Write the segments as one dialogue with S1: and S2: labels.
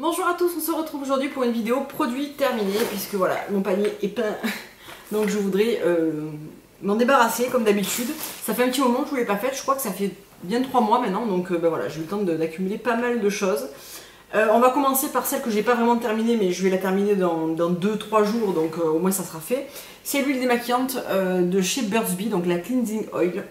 S1: Bonjour à tous, on se retrouve aujourd'hui pour une vidéo produit terminé puisque voilà, mon panier est plein. Donc je voudrais m'en débarrasser comme d'habitude. Ça fait un petit moment que je ne l'ai pas fait, je crois que ça fait bien 3 mois maintenant. Donc ben voilà, j'ai eu le temps d'accumuler pas mal de choses. On va commencer par celle que j'ai pas vraiment terminée, mais je vais la terminer dans 2-3 jours, donc au moins ça sera fait. C'est l'huile démaquillante de chez Burt's Bees, donc la Cleansing Oil,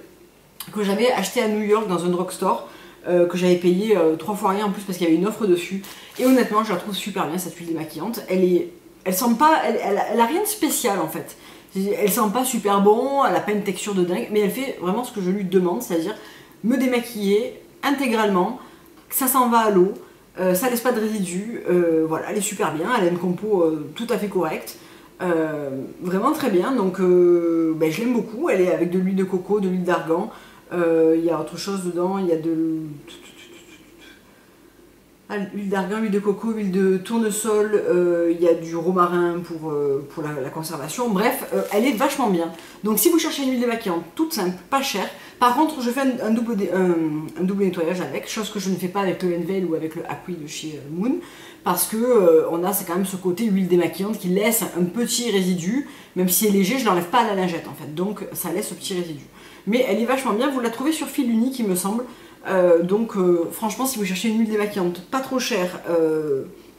S1: que j'avais acheté à New York dans un drugstore. Que j'avais payé 3 fois rien en plus parce qu'il y avait une offre dessus. Et honnêtement, je la trouve super bien cette huile démaquillante. Elle sent pas, elle a rien de spécial en fait. Elle sent pas super bon, elle a pas une texture de dingue, mais elle fait vraiment ce que je lui demande, c'est-à-dire me démaquiller intégralement, ça s'en va à l'eau, ça laisse pas de résidus, voilà, elle est super bien, elle a une compo tout à fait correcte. Vraiment très bien, donc ben, je l'aime beaucoup. Elle est avec de l'huile de coco, de l'huile d'argan. Il y a autre chose dedans, il y a de l'huile d'argan, l'huile de coco, l'huile de tournesol, il y a du romarin pour la conservation. Bref, elle est vachement bien. Donc si vous cherchez une huile démaquillante toute simple, pas chère, par contre je fais un double nettoyage avec, chose que je ne fais pas avec le Envel ou avec le Acqui de chez Moon, parce que c'est quand même ce côté huile démaquillante qui laisse un petit résidu, même si c'est léger, je ne l'enlève pas à la lingette en fait, donc ça laisse ce petit résidu. Mais elle est vachement bien, vous la trouvez sur fil unique il me semble. Franchement, si vous cherchez une huile démaquillante pas trop chère,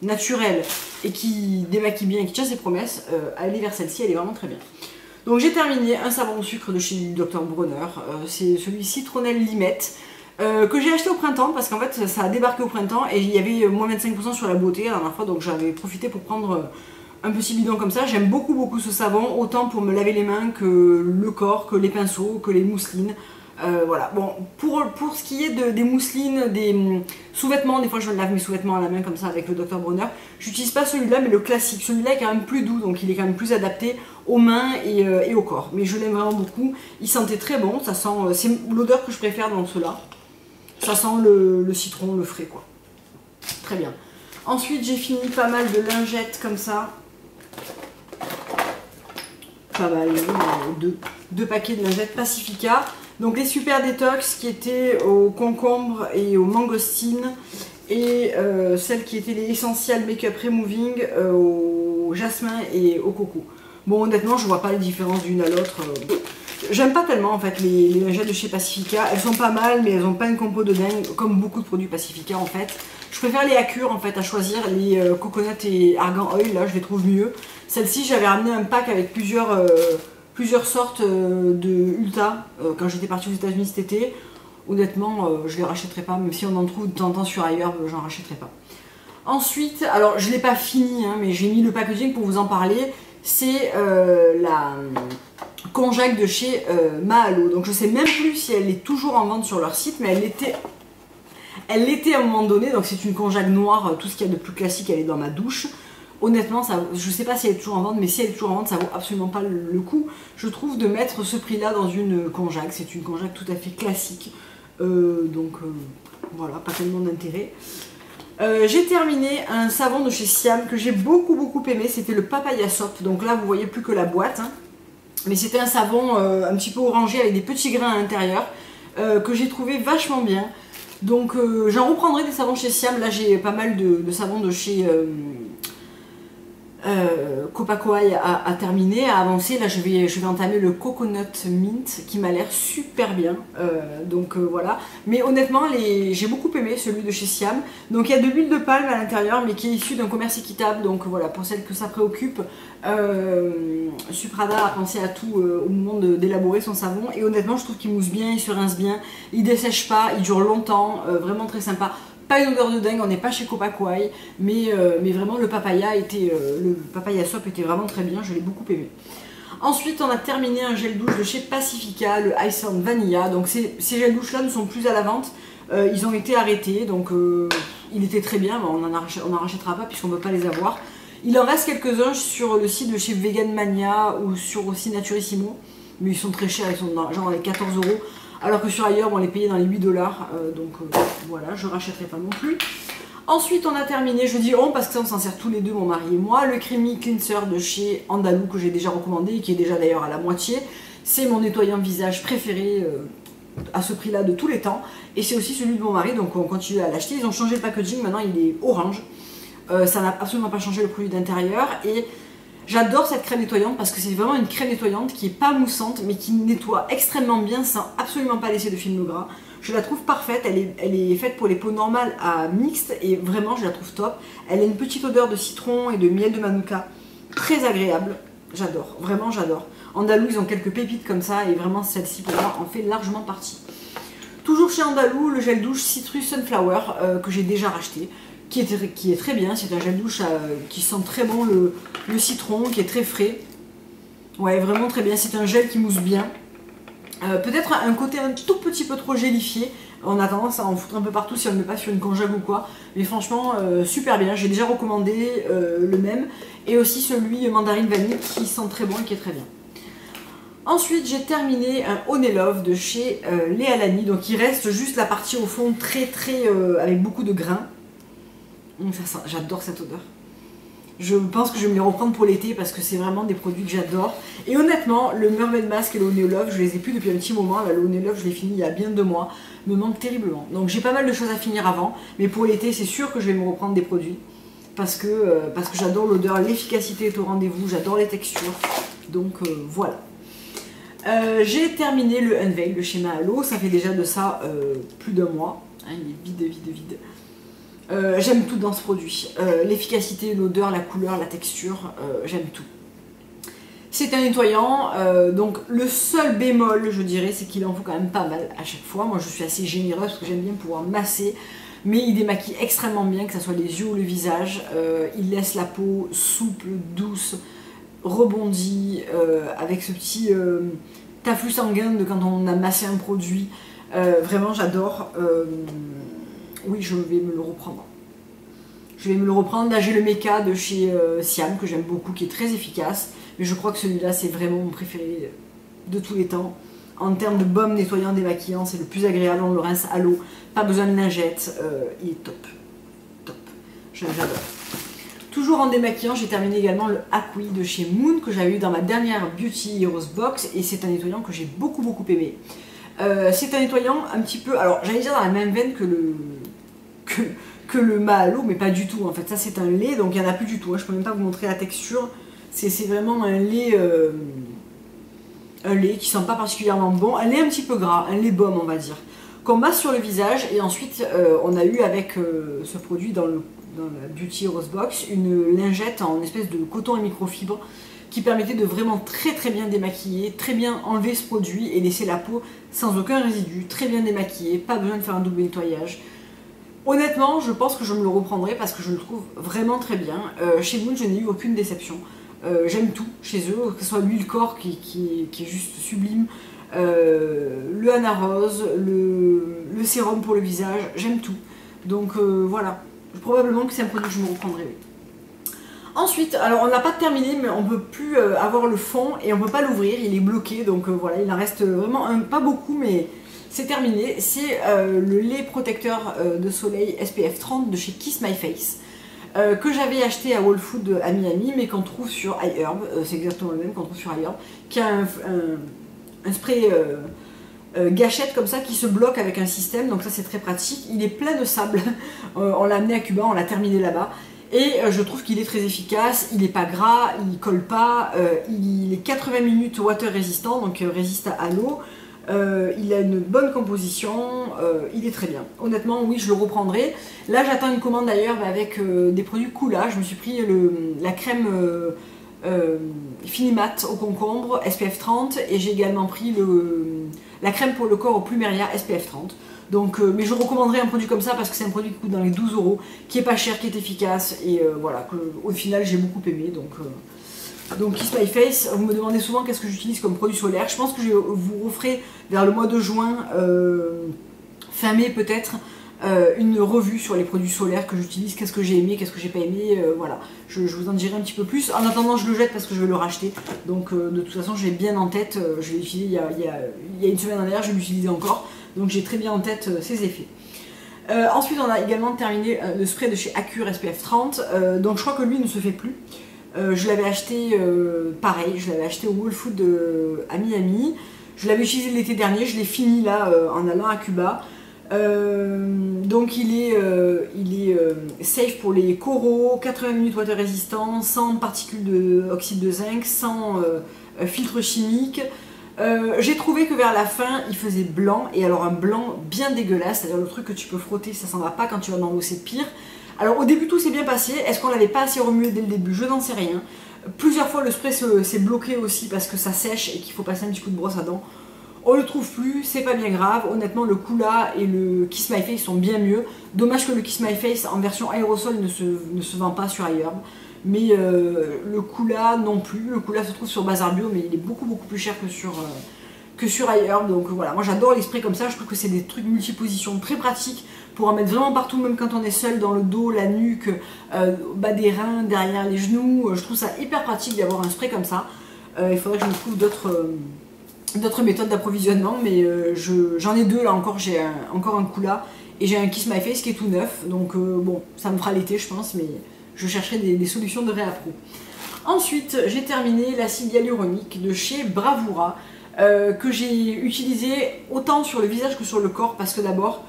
S1: naturelle et qui démaquille bien et qui tient ses promesses, allez vers celle-ci, elle est vraiment très bien. Donc j'ai terminé un savon au sucre de chez Dr Bronner, c'est celui citronnelle limette, que j'ai acheté au printemps parce qu'en fait ça a débarqué au printemps et il y avait moins 25% sur la beauté la dernière fois, donc j'avais profité pour prendre un petit bidon comme ça. J'aime beaucoup ce savon, autant pour me laver les mains que le corps, que les pinceaux, que les mousselines. Voilà, bon, pour ce qui est des mousselines, des sous-vêtements, des fois je lave mes sous-vêtements à la main comme ça avec le Dr Bronner. J'utilise pas celui-là mais le classique. Celui-là est quand même plus doux, donc il est quand même plus adapté aux mains et au corps. Mais je l'aime vraiment beaucoup, il sentait très bon, ça sent, c'est l'odeur que je préfère dans ceux-là. Ça sent le citron, le frais quoi. Très bien. Ensuite j'ai fini pas mal de lingettes comme ça. Pas mal, deux paquets de lingettes Pacifica. Donc les super détox qui étaient au concombre et aux mangostines, et celles qui étaient les essential makeup removing au jasmin et au coco. Bon, honnêtement je vois pas les différences d'une à l'autre. J'aime pas tellement en fait les lingettes de chez Pacifica. Elles sont pas mal mais elles ont pas une compo de dingue comme beaucoup de produits Pacifica en fait. Je préfère les Acure en fait à choisir, les coconut et argan oil, là je les trouve mieux. Celle-ci j'avais ramené un pack avec plusieurs sortes de Ulta quand j'étais partie aux États-Unis cet été. Honnêtement je les rachèterai pas, même si on en trouve de temps en temps sur ailleurs, j'en rachèterai pas. Ensuite, alors je l'ai pas fini hein, mais j'ai mis le packaging pour vous en parler. C'est la Konjac de chez Mahalo. Donc je sais même plus si elle est toujours en vente sur leur site, mais elle l'était à un moment donné. Donc c'est une Konjac noire, tout ce qu'il y a de plus classique, elle est dans ma douche. Honnêtement, je ne sais pas si elle est toujours en vente, mais si elle est toujours en vente, ça vaut absolument pas le coup, je trouve, de mettre ce prix-là dans une Konjac. C'est une Konjac tout à fait classique. Voilà, pas tellement d'intérêt. J'ai terminé un savon de chez Siam que j'ai beaucoup aimé, c'était le Papaya Soap. Donc là vous voyez plus que la boîte, hein. Mais c'était un savon un petit peu orangé avec des petits grains à l'intérieur que j'ai trouvé vachement bien. Donc j'en reprendrai des savons chez Siam. Là j'ai pas mal de savons de chez Copacoaï à terminer, à avancer. Là je vais entamer le Coconut Mint qui m'a l'air super bien, voilà. Mais honnêtement j'ai beaucoup aimé celui de chez Siam. Donc il y a de l'huile de palme à l'intérieur mais qui est issue d'un commerce équitable, donc voilà, pour celles que ça préoccupe, Suprada a pensé à tout au moment d'élaborer son savon. Et honnêtement je trouve qu'il mousse bien, il se rince bien, il dessèche pas, il dure longtemps, vraiment très sympa. Pas une odeur de dingue, on n'est pas chez Copacoaï, mais vraiment le papaya soap était vraiment très bien, je l'ai beaucoup aimé. Ensuite on a terminé un gel douche de chez Pacifica, le Ice and Vanilla. Donc ces gels douches là ne sont plus à la vente, ils ont été arrêtés, donc il était très bien, mais on n'en rachètera pas puisqu'on ne peut pas les avoir. Il en reste quelques-uns sur le site de chez Vegan Mania ou sur aussi Naturissimo, mais ils sont très chers, ils sont genre les 14 €. Alors que sur ailleurs, on les payait dans les 8 $, voilà, je ne rachèterai pas non plus. Ensuite, on a terminé, je dis on parce que ça, on s'en sert tous les deux, mon mari et moi, le Creamy Cleanser de chez Andalou que j'ai déjà recommandé et qui est déjà d'ailleurs à la moitié. C'est mon nettoyant visage préféré à ce prix-là de tous les temps. Et c'est aussi celui de mon mari, donc on continue à l'acheter. Ils ont changé le packaging, maintenant il est orange. ça n'a absolument pas changé le produit d'intérieur. Et j'adore cette crème nettoyante parce que c'est vraiment une crème nettoyante qui est pas moussante mais qui nettoie extrêmement bien sans absolument pas laisser de film gras. Je la trouve parfaite, elle est faite pour les peaux normales à mixte et vraiment je la trouve top. Elle a une petite odeur de citron et de miel de manuka, très agréable, j'adore, vraiment j'adore. Andalou, ils ont quelques pépites comme ça et vraiment celle-ci pour moi en fait largement partie. Toujours chez Andalou, le gel douche Citrus Sunflower que j'ai déjà racheté, qui est très bien, c'est un gel douche qui sent très bon le citron, qui est très frais. Ouais, vraiment très bien, c'est un gel qui mousse bien. Peut-être un côté un tout petit peu trop gélifié, on a tendance à en foutre un peu partout si on ne le met pas sur une conjague ou quoi, mais franchement super bien, j'ai déjà recommandé le même, et aussi celui mandarine vanille qui sent très bon et qui est très bien. Ensuite j'ai terminé un Honey Love de chez Léa Lani, donc il reste juste la partie au fond très avec beaucoup de grains. J'adore cette odeur. Je pense que je vais me les reprendre pour l'été parce que c'est vraiment des produits que j'adore. Et honnêtement, le Mermaid Mask et le Honey Love, je les ai plus depuis un petit moment. Là, le Honey Love, je l'ai fini il y a bien 2 mois. Me manque terriblement. Donc j'ai pas mal de choses à finir avant. Mais pour l'été, c'est sûr que je vais me reprendre des produits. Parce que j'adore l'odeur, l'efficacité est au rendez-vous. J'adore les textures. Donc voilà. J'ai terminé le Unveil, le schéma Halo. Ça fait déjà de ça plus d'1 mois. Hein, il est vide. J'aime tout dans ce produit, l'efficacité, l'odeur, la couleur, la texture, j'aime tout. C'est un nettoyant, donc le seul bémol je dirais c'est qu'il en faut quand même pas mal à chaque fois. Moi je suis assez généreuse parce que j'aime bien pouvoir masser, mais il démaquille extrêmement bien, que ce soit les yeux ou le visage. Il laisse la peau souple, douce, rebondie, avec ce petit afflux sanguin de quand on a massé un produit. Vraiment j'adore. Oui, je vais me le reprendre. Je vais me le reprendre. Là, j'ai le Mecha de chez Siam, que j'aime beaucoup, qui est très efficace. Mais je crois que celui-là, c'est vraiment mon préféré de tous les temps. En termes de baume nettoyant démaquillant, c'est le plus agréable. On le rince à l'eau. Pas besoin de lingette. Il est top. Top. J'adore. Toujours en démaquillant, j'ai terminé également le Acui de chez Moon, que j'avais eu dans ma dernière Beauty Heroes Box. Et c'est un nettoyant que j'ai beaucoup aimé. C'est un nettoyant un petit peu, alors j'allais dire dans la même veine que le Mahalo, mais pas du tout en fait. Ça c'est un lait, donc il n'y en a plus du tout, hein. Je peux même pas vous montrer la texture. C'est vraiment un lait qui sent pas particulièrement bon, un lait un petit peu gras, un lait baume on va dire, qu'on masse sur le visage. Et ensuite on a eu avec ce produit dans la Beauty Rose Box une lingette en espèce de coton et microfibre qui permettait de vraiment très bien démaquiller, très bien enlever ce produit et laisser la peau sans aucun résidu, très bien démaquillée, pas besoin de faire un double nettoyage. Honnêtement, je pense que je me le reprendrai parce que je le trouve vraiment très bien. Chez Moon, je n'ai eu aucune déception. J'aime tout chez eux, que ce soit l'huile corps qui est juste sublime, le Hana Rose, le sérum pour le visage, j'aime tout. Donc voilà, probablement que c'est un produit que je me reprendrai. Oui. Ensuite, alors on n'a pas terminé, mais on ne peut plus avoir le fond et on ne peut pas l'ouvrir, il est bloqué, donc voilà, il en reste vraiment pas beaucoup, mais c'est terminé. C'est le lait protecteur de soleil SPF 30 de chez Kiss My Face, que j'avais acheté à Whole Foods à Miami, mais qu'on trouve sur iHerb, c'est exactement le même qu'on trouve sur iHerb, qui a un spray gâchette comme ça qui se bloque avec un système, donc ça c'est très pratique. Il est plein de sable, on l'a amené à Cuba, on l'a terminé là-bas. Et je trouve qu'il est très efficace, il n'est pas gras, il ne colle pas, il est 80 minutes water résistant, donc résiste à l'eau. Il a une bonne composition, il est très bien. Honnêtement, oui, je le reprendrai. Là, j'attends une commande d'ailleurs avec des produits Coola. Je me suis pris la crème Finimat au concombre SPF 30 et j'ai également pris la crème pour le corps au Plumeria SPF 30. Donc, mais je recommanderais un produit comme ça parce que c'est un produit qui coûte dans les 12 €, qui est pas cher, qui est efficace et voilà, au final j'ai beaucoup aimé. Donc Kiss My Face, vous me demandez souvent qu'est-ce que j'utilise comme produit solaire. Je pense que je vous referai vers le mois de juin, fin mai peut-être, une revue sur les produits solaires que j'utilise, qu'est-ce que j'ai aimé, qu'est-ce que j'ai pas aimé, voilà. Je vous en dirai un petit peu plus. En attendant, je le jette parce que je vais le racheter. Donc de toute façon, j'ai bien en tête, je l'ai utilisé il y a une semaine en arrière, je vais l'utiliser encore. Donc j'ai très bien en tête ses effets. Ensuite, on a également terminé le spray de chez Accure SPF 30. Donc je crois que lui ne se fait plus. Je l'avais acheté pareil, je l'avais acheté au Whole Foods à Miami. Je l'avais utilisé l'été dernier, je l'ai fini là en allant à Cuba. Donc il est safe pour les coraux, 80 minutes water résistant, sans particules d'oxyde de zinc, sans filtre chimique. J'ai trouvé que vers la fin il faisait blanc, et alors un blanc bien dégueulasse, c'est-à-dire le truc que tu peux frotter, ça s'en va pas, quand tu vas dans l'eau c'est pire. Alors au début tout s'est bien passé, est-ce qu'on l'avait pas assez remué dès le début? Je n'en sais rien. Plusieurs fois le spray s'est bloqué aussi parce que ça sèche et qu'il faut passer un petit coup de brosse à dents. On le trouve plus, c'est pas bien grave. Honnêtement, le Coola et le Kiss My Face sont bien mieux. Dommage que le Kiss My Face en version aérosol ne se vend pas sur iHerb. Mais le Coola non plus. Le Coola se trouve sur Bazar Bio, mais il est beaucoup plus cher que sur iHerb. Donc voilà, moi j'adore les sprays comme ça. Je trouve que c'est des trucs multipositions très pratiques pour en mettre vraiment partout, même quand on est seul, dans le dos, la nuque, bas des reins, derrière les genoux. Je trouve ça hyper pratique d'avoir un spray comme ça. Il faudrait que je me trouve d'autres méthodes d'approvisionnement, mais j'en ai deux là encore. J'ai encore un Coola et j'ai un Kiss My Face qui est tout neuf, donc bon, ça me fera l'été je pense, mais je chercherai des solutions de réappro. Ensuite j'ai terminé l'acide hyaluronique de chez Bravura, que j'ai utilisé autant sur le visage que sur le corps, parce que d'abord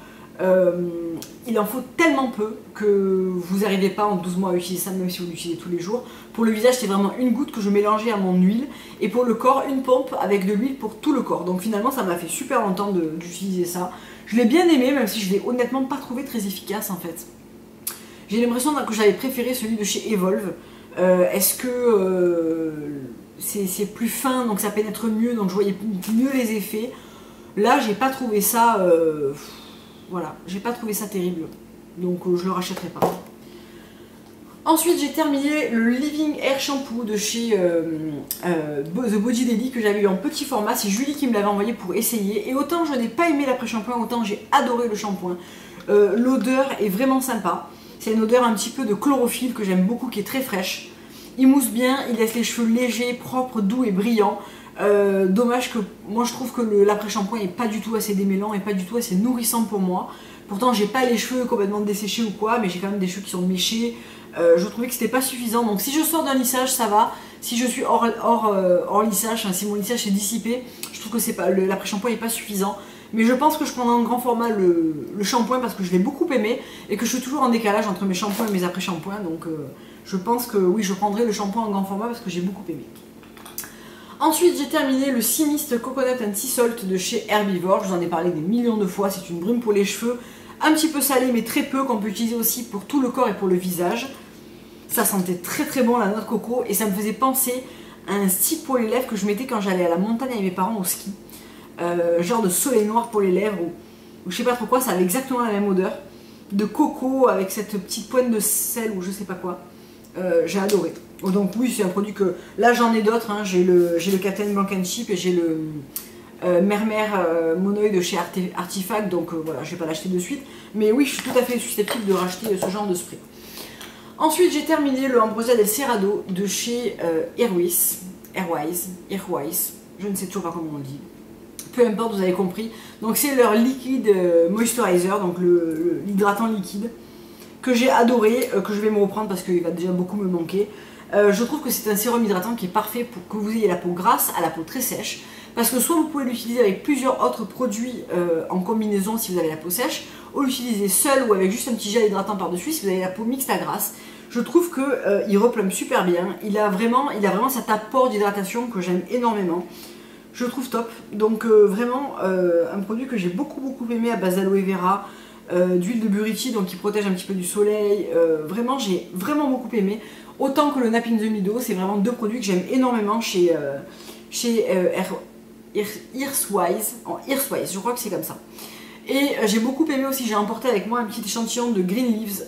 S1: il en faut tellement peu que vous n'arrivez pas en 12 mois à utiliser ça, même si vous l'utilisez tous les jours. Pour le visage c'est vraiment une goutte que je mélangeais à mon huile, et pour le corps une pompe avec de l'huile pour tout le corps. Donc finalement ça m'a fait super longtemps d'utiliser ça. Je l'ai bien aimé, même si je l'ai honnêtement pas trouvé très efficace en fait. J'ai l'impression que j'avais préféré celui de chez Evolve. Est-ce que c'est plus fin, donc ça pénètre mieux, donc je voyais mieux les effets. Là j'ai pas trouvé ça... voilà, j'ai pas trouvé ça terrible, donc je le rachèterai pas. Ensuite j'ai terminé le Living Air Shampoo de chez The Body Daily, que j'avais eu en petit format. C'est Julie qui me l'avait envoyé pour essayer, et autant je n'ai pas aimé l'après-shampoing, autant j'ai adoré le shampoing. L'odeur est vraiment sympa, c'est une odeur un petit peu de chlorophylle que j'aime beaucoup, qui est très fraîche. Il mousse bien, il laisse les cheveux légers, propres, doux et brillants. Dommage que moi je trouve que l'après-shampoing n'est pas du tout assez démêlant et pas du tout assez nourrissant pour moi. Pourtant j'ai pas les cheveux complètement desséchés ou quoi, mais j'ai quand même des cheveux qui sont méchés. Je trouvais que c'était pas suffisant, donc si je sors d'un lissage ça va. Si je suis hors lissage, si mon lissage s'est dissipé, je trouve que l'après-shampoing n'est pas suffisant. Mais je pense que je prendrai en grand format le shampoing, parce que je l'ai beaucoup aimé et que je suis toujours en décalage entre mes shampoings et mes après-shampoings. Donc je pense que oui, je prendrai le shampoing en grand format parce que j'ai beaucoup aimé. Ensuite j'ai terminé le Sea Mist Coconut and Sea Salt de chez Herbivore. Je vous en ai parlé des millions de fois, c'est une brume pour les cheveux, un petit peu salée mais très peu, qu'on peut utiliser aussi pour tout le corps et pour le visage. Ça sentait très bon la noix de coco, et ça me faisait penser à un stick pour les lèvres que je mettais quand j'allais à la montagne avec mes parents au ski. Genre de soleil noir pour les lèvres, ou je sais pas trop quoi, ça avait exactement la même odeur. De coco avec cette petite pointe de sel ou je sais pas quoi. J'ai adoré. Donc oui, c'est un produit que... Là j'en ai d'autres, hein. J'ai le Captain Blanc and Chip, et j'ai le Mermer Monoï de chez Artifact, donc voilà, je vais pas l'acheter de suite. Mais oui, je suis tout à fait susceptible de racheter ce genre de spray. Ensuite j'ai terminé le Ambrosia del Cerrado de chez Airwise, je ne sais toujours pas comment on le dit. Peu importe, vous avez compris. Donc c'est leur liquide moisturizer, donc l'hydratant liquide, que j'ai adoré, que je vais me reprendre parce qu'il va déjà beaucoup me manquer. Je trouve que c'est un sérum hydratant qui est parfait pour que vous ayez la peau grasse à la peau très sèche, parce que soit vous pouvez l'utiliser avec plusieurs autres produits en combinaison si vous avez la peau sèche, ou l'utiliser seul ou avec juste un petit gel hydratant par-dessus si vous avez la peau mixte à grasse. Je trouve qu'il replumbe super bien, il a vraiment cet apport d'hydratation que j'aime énormément. Je le trouve top, donc vraiment un produit que j'ai beaucoup aimé, à base d'aloe vera, d'huile de buriti, donc qui protège un petit peu du soleil. Vraiment, j'ai vraiment beaucoup aimé. Autant que le Nap in the Meadow, c'est vraiment deux produits que j'aime énormément chez Earthwise, je crois que c'est comme ça. Et j'ai beaucoup aimé aussi, j'ai emporté avec moi un petit échantillon de Green Leaves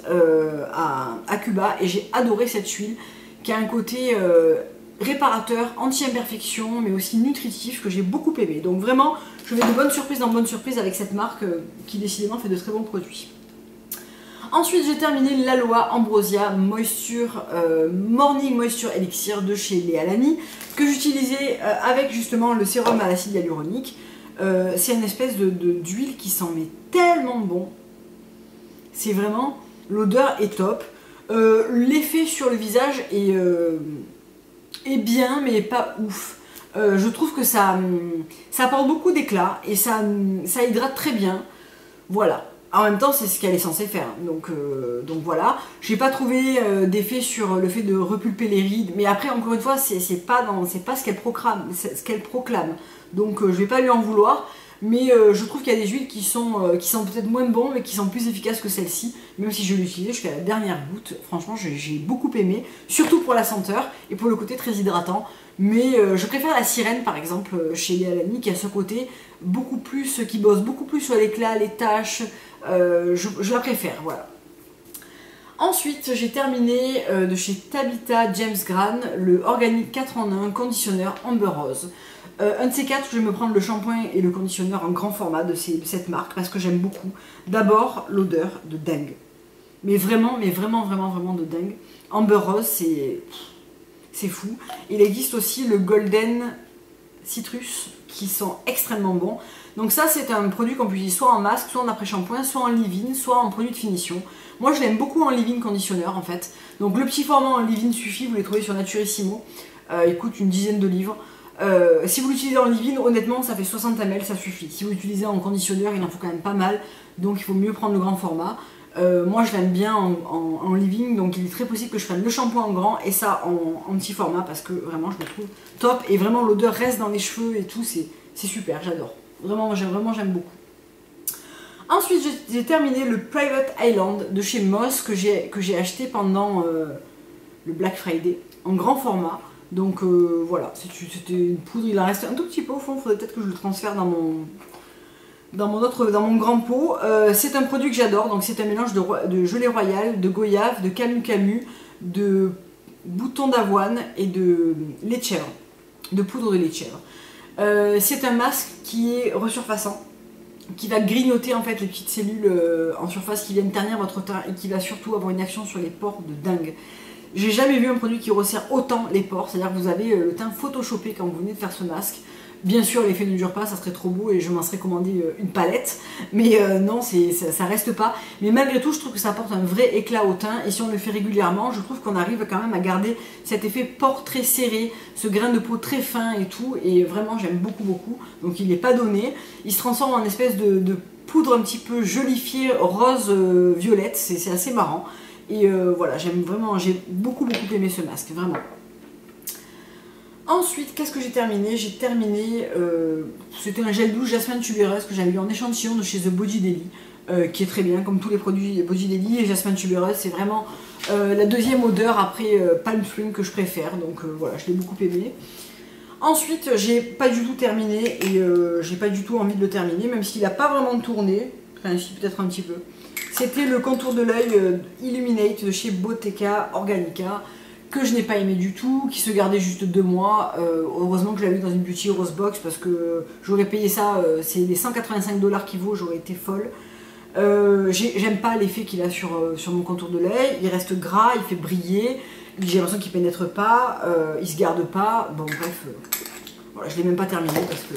S1: à Cuba, et j'ai adoré cette huile qui a un côté réparateur, anti-imperfection, mais aussi nutritif, que j'ai beaucoup aimé. Donc vraiment, je vais de bonnes surprises en bonnes surprises avec cette marque qui décidément fait de très bons produits. Ensuite j'ai terminé l'Aloe Ambrosia Morning Moisture Elixir de chez Léa Lani, que j'utilisais avec justement le sérum à l'acide hyaluronique. C'est une espèce d'huile qui sent mais tellement bon. C'est vraiment, l'odeur est top. L'effet sur le visage est bien, mais pas ouf. Je trouve que ça apporte beaucoup d'éclat et ça hydrate très bien. Voilà. En même temps, c'est ce qu'elle est censée faire. Donc voilà. J'ai pas trouvé d'effet sur le fait de repulper les rides. Mais après, encore une fois, c'est pas ce qu'elle proclame. Donc je vais pas lui en vouloir. Mais je trouve qu'il y a des huiles qui sont peut-être moins bonnes, mais qui sont plus efficaces que celle-ci. Même si je l'ai utilisée jusqu'à la dernière goutte. Franchement, j'ai beaucoup aimé. Surtout pour la senteur et pour le côté très hydratant. Mais je préfère la sirène, par exemple, chez Léa Lamy, qui a ce côté beaucoup plus, qui bosse beaucoup plus sur l'éclat, les taches. Je la préfère, voilà. Ensuite, j'ai terminé de chez Tabitha James Gran le Organic 4 en 1 conditionneur Amber Rose. Un de ces quatre, je vais me prendre le shampoing et le conditionneur en grand format de cette marque parce que j'aime beaucoup. D'abord, l'odeur de dingue. Mais vraiment de dingue. Amber Rose, c'est fou. Il existe aussi le Golden Citrus qui sont extrêmement bons. Donc ça, c'est un produit qu'on peut utiliser soit en masque, soit en après-shampoing, soit en leave-in, soit en produit de finition. Moi, je l'aime beaucoup en leave-in conditionneur en fait. Donc le petit format en leave-in suffit, vous les trouvez sur Naturissimo. Il coûte une dizaine de livres. Si vous l'utilisez en leave-in, honnêtement, ça fait 60 ml, ça suffit. Si vous l'utilisez en conditionneur, il en faut quand même pas mal. Donc il faut mieux prendre le grand format. Moi, je l'aime bien en leave-in, donc il est très possible que je prenne le shampoing en grand et ça en petit format parce que vraiment, je le trouve top. Et vraiment, l'odeur reste dans les cheveux et tout, c'est super, j'adore. Vraiment, j'aime beaucoup. Ensuite, j'ai terminé le Private Island de chez Moss que j'ai acheté pendant le Black Friday en grand format. Donc voilà, c'était une poudre, il en reste un tout petit peu au fond, il faudrait peut-être que je le transfère dans mon grand pot. C'est un produit que j'adore, donc c'est un mélange de gelée royale, de goyave, de camu, de boutons d'avoine et de lait de chèvre, de poudre de lait de chèvre. C'est un masque qui est resurfaçant, qui va grignoter en fait les petites cellules en surface qui viennent ternir votre teint et qui va surtout avoir une action sur les pores de dingue. J'ai jamais vu un produit qui resserre autant les pores, c'est-à-dire que vous avez le teint photoshopé quand vous venez de faire ce masque. Bien sûr, l'effet ne dure pas, ça serait trop beau et je m'en serais commandé une palette, mais non, ça reste pas. Mais malgré tout, je trouve que ça apporte un vrai éclat au teint et si on le fait régulièrement, je trouve qu'on arrive quand même à garder cet effet pore très serré, ce grain de peau très fin et tout, et vraiment j'aime beaucoup. Donc il n'est pas donné, il se transforme en espèce de poudre un petit peu jolifiée, rose violette, c'est assez marrant. Et voilà, j'ai beaucoup aimé ce masque, vraiment. Ensuite, qu'est-ce que j'ai terminé? J'ai terminé, c'était un gel douche jasmin tubéreuse que j'avais eu en échantillon de chez The Body Daily, qui est très bien, comme tous les produits Body Daily, et jasmin tubéreuse, c'est vraiment la deuxième odeur après Palm Spring que je préfère, donc voilà, je l'ai beaucoup aimé. Ensuite, j'ai pas du tout terminé, et j'ai pas du tout envie de le terminer, même s'il n'a pas vraiment tourné, enfin si, peut-être un petit peu. C'était le contour de l'œil Illuminate de chez Bottega Organica, que je n'ai pas aimé du tout, qui se gardait juste 2 mois. Heureusement que je l'avais eu dans une Beauty Rose Box parce que j'aurais payé ça, c'est les 185 $ qu'il vaut, j'aurais été folle. J'aime pas l'effet qu'il a sur mon contour de l'œil, il reste gras, il fait briller, j'ai l'impression qu'il pénètre pas, il se garde pas, bon bref, voilà, je l'ai même pas terminé parce que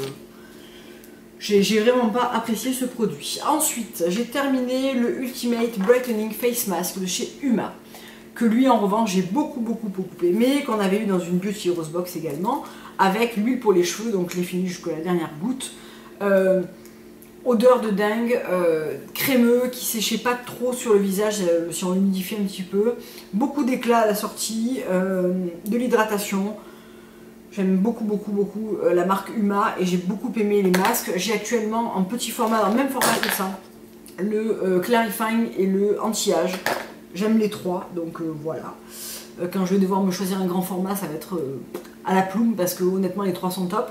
S1: j'ai vraiment pas apprécié ce produit. Ensuite, j'ai terminé le Ultimate Brightening Face Mask de chez Huma, que lui en revanche j'ai beaucoup aimé, qu'on avait eu dans une Beauty Rose Box également, avec l'huile pour les cheveux, donc je l'ai fini jusqu'à la dernière goutte. Odeur de dingue, crémeux, qui séchait pas trop sur le visage si on l'humidifie un petit peu. Beaucoup d'éclat à la sortie, de l'hydratation. J'aime beaucoup la marque Huma et j'ai beaucoup aimé les masques. J'ai actuellement en petit format, dans le même format que ça, le Clarifying et le Anti-Âge. J'aime les trois, donc voilà. Quand je vais devoir me choisir un grand format, ça va être à la plume parce que honnêtement les trois sont top.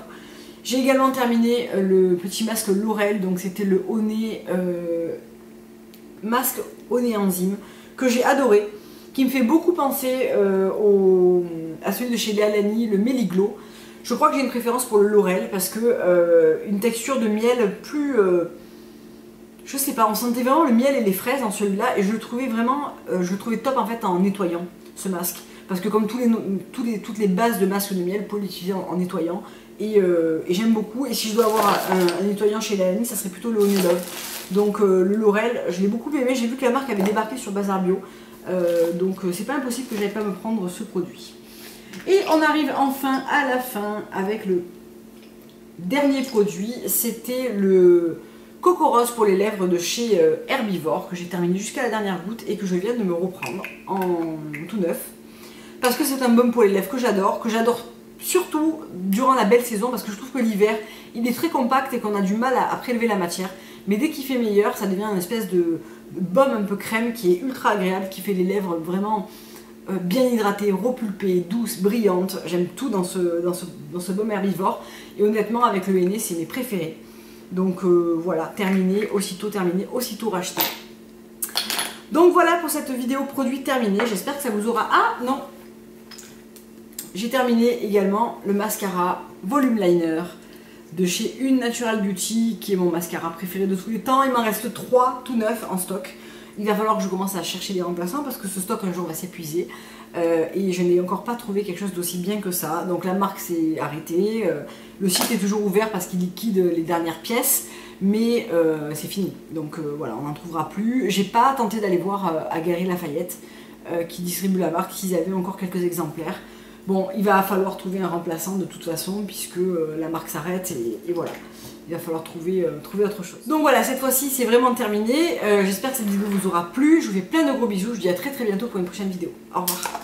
S1: J'ai également terminé le petit masque Laurel, donc c'était le Honey masque Honey Enzyme que j'ai adoré, qui me fait beaucoup penser à celui de chez Léa Lamy, le Méliglo. Je crois que j'ai une préférence pour le Laurel parce que une texture de miel plus... je sais pas, on sentait vraiment le miel et les fraises dans celui-là et je le trouvais vraiment, je le trouvais top en fait en nettoyant ce masque. Parce que comme toutes les bases de masques de miel, pour l'utiliser en nettoyant. Et j'aime beaucoup. Et si je dois avoir un nettoyant chez Léa Lamy, ça serait plutôt le Honey Love. Donc le Laurel, je l'ai beaucoup aimé. J'ai vu que la marque avait débarqué sur Bazar Bio. Donc c'est pas impossible que j'aille pas me prendre ce produit. Et on arrive enfin à la fin avec le dernier produit. C'était le Coco Rose pour les lèvres de chez Herbivore, que j'ai terminé jusqu'à la dernière goutte et que je viens de me reprendre en tout neuf. Parce que c'est un baume pour les lèvres que j'adore surtout durant la belle saison, parce que je trouve que l'hiver, il est très compact et qu'on a du mal à prélever la matière. Mais dès qu'il fait meilleur, ça devient une espèce de baume un peu crème qui est ultra agréable, qui fait les lèvres vraiment bien hydratées, repulpées, douces, brillantes. J'aime tout dans ce baume Herbivore. Et honnêtement, avec le henné, c'est mes préférés. Donc voilà, terminé, aussitôt racheté. Donc voilà pour cette vidéo produit terminée. J'espère que ça vous aura... Ah non, j'ai terminé également le mascara Volume Liner de chez Une Natural Beauty, qui est mon mascara préféré de tous les temps. Il m'en reste 3 tout neufs en stock. Il va falloir que je commence à chercher des remplaçants parce que ce stock un jour va s'épuiser. Et je n'ai encore pas trouvé quelque chose d'aussi bien que ça. Donc la marque s'est arrêtée. Le site est toujours ouvert parce qu'il liquide les dernières pièces. Mais c'est fini. Donc voilà, on n'en trouvera plus. J'ai pas tenté d'aller voir à Galeries Lafayette qui distribue la marque, s'ils avaient encore quelques exemplaires. Bon, il va falloir trouver un remplaçant de toute façon, puisque la marque s'arrête et voilà. Il va falloir trouver autre chose. Donc voilà, cette fois-ci, c'est vraiment terminé. J'espère que cette vidéo vous aura plu. Je vous fais plein de gros bisous. Je vous dis à très bientôt pour une prochaine vidéo. Au revoir.